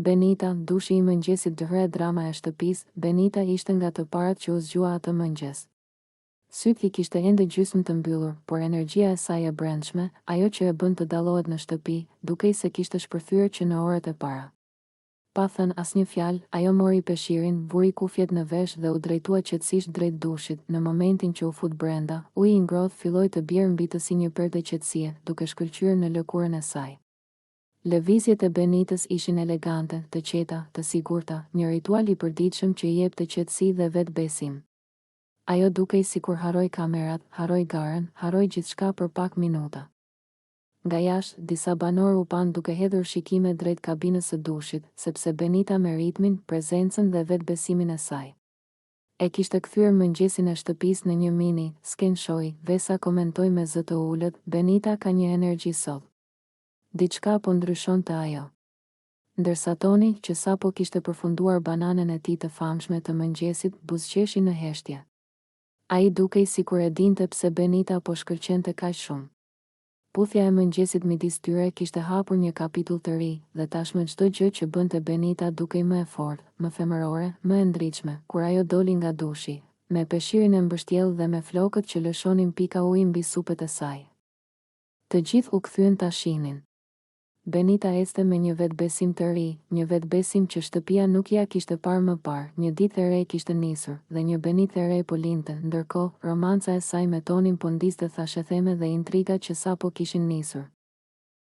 Benita, dushi I mëngjesit dëhre drama e shtëpisë, Benita ishte nga të parat që u zgjua atë mëngjes. Syt I kishte ende gjysmë të mbyllur, por energjia e saj e brendshme, ajo që e bën të dallohet në shtëpi, dukej se kishte shpërthyer që në orët e para. Pa thënë asnjë fjalë, ajo mori peshirin, vuri kufjet në vesh dhe u drejtua qetësisht drejt dushit. Në momentin që u fut brenda, uji I ngrohtë filloi të bjerë mbi të si një perde qetësie, duke shkëlqyer në lëkurën e saj. Lëvizjet e Benitës ishin elegante, të qeta, të sigurta, një ritual I përditshëm që I jepte qetësi dhe vetbesim. Ajo dukej sikur haroi kamerat, haroi garën, haroi gjithçka për pak minuta. Nga jashtë, disa banorë u pan duke hedhur shikime drejt kabinës së dushit, sepse Benita me ritmin, prezencën dhe vetbesimin e saj e kishte kthyer mëngjesin e shtëpisë në një mini skenshoj. Vesa komentoi me zë të ulët, Benita ka një energji sot. Diçka po ndryshon të ajo. Ndërsa Toni, që sapo kishte përfunduar bananën e tij të famshme të mëngjesit, buzëqeshi në heshtje. Ai dukej sikur e dinte pse Benita po shkëlqente kaq shumë. Puthja e mëngjesit midis tyre kishte hapur një kapitull të ri, dhe tashmë çdo gjë që bënte Benita dukej më e fortë, më femërore, më e ndritshme. Kur ajo doli nga dushi, me peshirin e mbështjellë dhe me flokët që lëshonin pika uji mbi supet e saj, të gjithë u kthyen ta shihnin. Benita ecte me një vetbesim të ri, një vetbesim që shtëpia nuk ja kishte parë më parë. Një ditë e re kishte nisur, dhe një Benitë e re po lindte. Ndërkohë, romanca e saj me Tonin po ndiste thashetheme dhe intrigat që sapo kishin nisur.